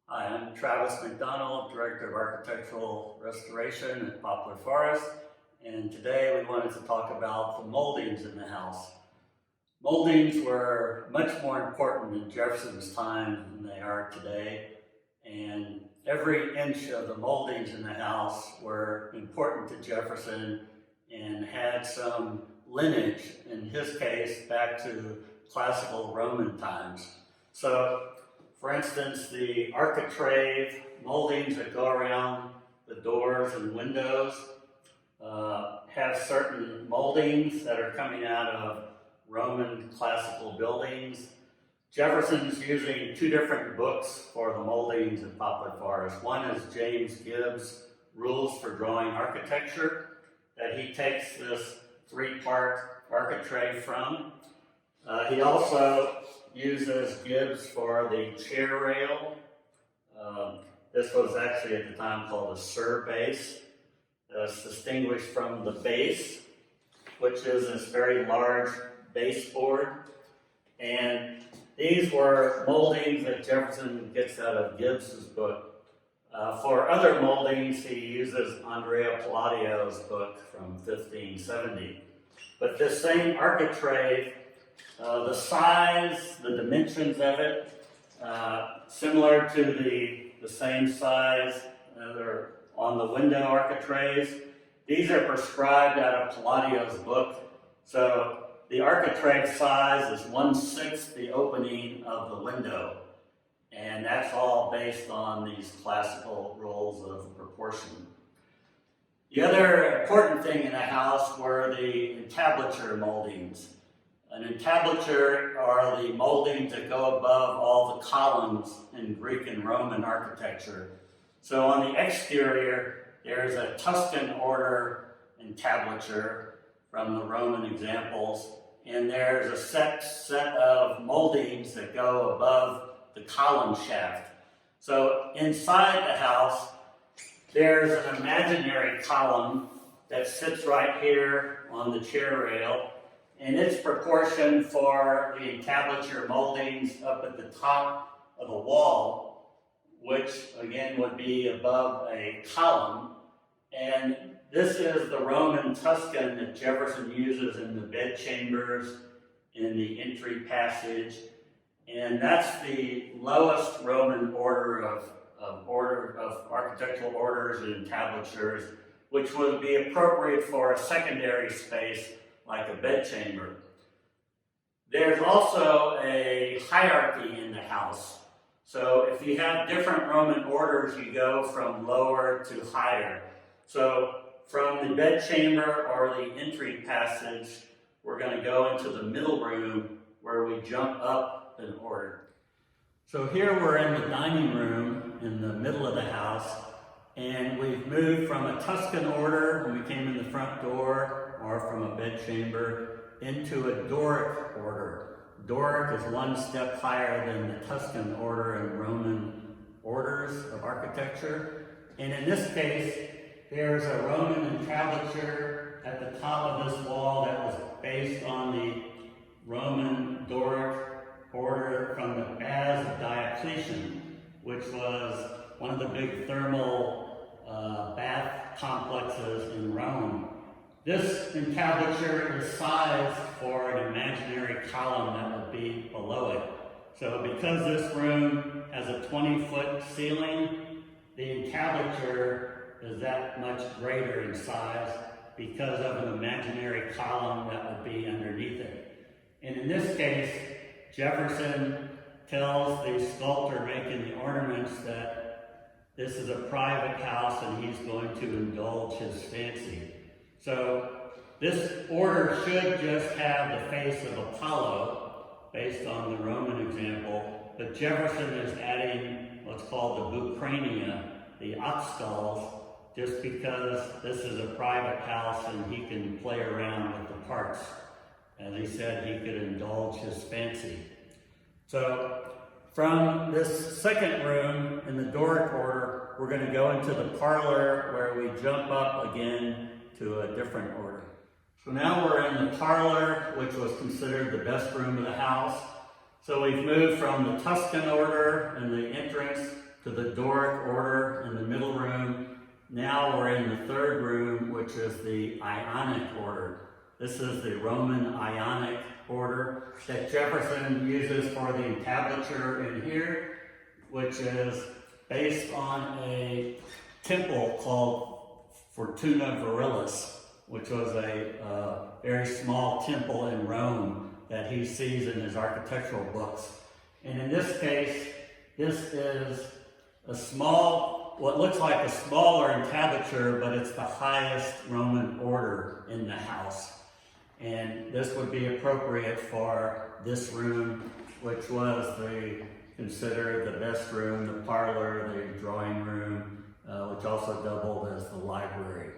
Hi, I'm Travis McDonald, Director of Architectural Restoration at Poplar Forest, and today we wanted to talk about the moldings in the house. Moldings were much more important in Jefferson's time than they are today, and every inch of the moldings in the house were important to Jefferson and had some lineage, in his case, back to classical Roman times. So, for instance, the architrave moldings that go around the doors and windows have certain moldings that are coming out of Roman classical buildings. Jefferson's using two different books for the moldings in Poplar Forest. One is James Gibbs' Rules for Drawing Architecture, that he takes this three-part architrave from. He also uses Gibbs for the chair rail. This was actually at the time called a sur base. It's distinguished from the base, which is this very large baseboard. And these were moldings that Jefferson gets out of Gibbs's book. For other moldings, he uses Andrea Palladio's book from 1570. But this same architrave, the size, the dimensions of it, similar to the same size that are on the window architraves. These are prescribed out of Palladio's book. So the architrave size is 1/6 the opening of the window. And that's all based on these classical rules of proportion. The other important thing in the house were the entablature moldings. An entablature are the moldings that go above all the columns in Greek and Roman architecture. So on the exterior, there's a Tuscan order entablature from the Roman examples, and there's a set of moldings that go above the column shaft. So inside the house, there's an imaginary column that sits right here on the chair rail, and it's proportioned for the entablature moldings up at the top of the wall, which again would be above a column. And this is the Roman Tuscan that Jefferson uses in the bedchambers, in the entry passage, and that's the lowest Roman order of architectural orders and entablatures, which would be appropriate for a secondary space like a bedchamber. There's also a hierarchy in the house. So if you have different Roman orders, you go from lower to higher. So from the bedchamber or the entry passage, we're going to go into the middle room where we jump up an order. So here we're in the dining room in the middle of the house, and we've moved from a Tuscan order when we came in the front door, or from a bedchamber, into a Doric order. Doric is one step higher than the Tuscan order in Roman orders of architecture. And in this case, there's a Roman entablature at the top of this wall that was based on the Roman Doric order from the Baths of Diocletian, which was one of the big thermal bath complexes in Rome. This entablature is sized for an imaginary column that would be below it. So because this room has a 20-foot ceiling, the entablature is that much greater in size because of an imaginary column that would be underneath it. And in this case, Jefferson tells the sculptor making the ornaments that this is a private house and he's going to indulge his fancy. So this order should just have the face of Apollo, based on the Roman example, but Jefferson is adding what's called the bucrania, the ox skulls, just because this is a private house and he can play around with the parts. As he said, he could indulge his fancy. So from this second room in the Doric order, we're going to go into the parlor where we jump up again to a different order. So now we're in the parlor, which was considered the best room of the house. So we've moved from the Tuscan order and the entrance to the Doric order in the middle room. Now we're in the third room, which is the Ionic order. This is the Roman Ionic order that Jefferson uses for the entablature in here, which is based on a temple called Fortuna Virilis, which was a very small temple in Rome that he sees in his architectural books. And in this case, this is a small, what looks like a smaller entablature, but it's the highest Roman order in the house. And this would be appropriate for this room, which was considered the best room, the parlor, the drawing room, which also doubled as the library.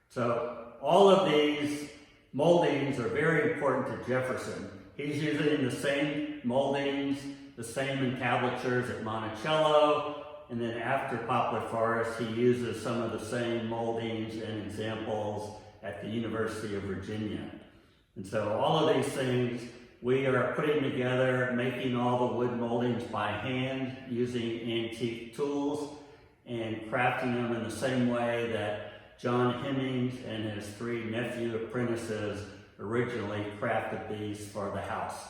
So all of these moldings are very important to Jefferson. He's using the same moldings, the same entablatures at Monticello, and then after Poplar Forest, he uses some of the same moldings and examples at the University of Virginia. And so all of these things we are putting together, making all the wood moldings by hand, using antique tools, and crafting them in the same way that John Hemmings and his 3 nephew apprentices originally crafted these for the house.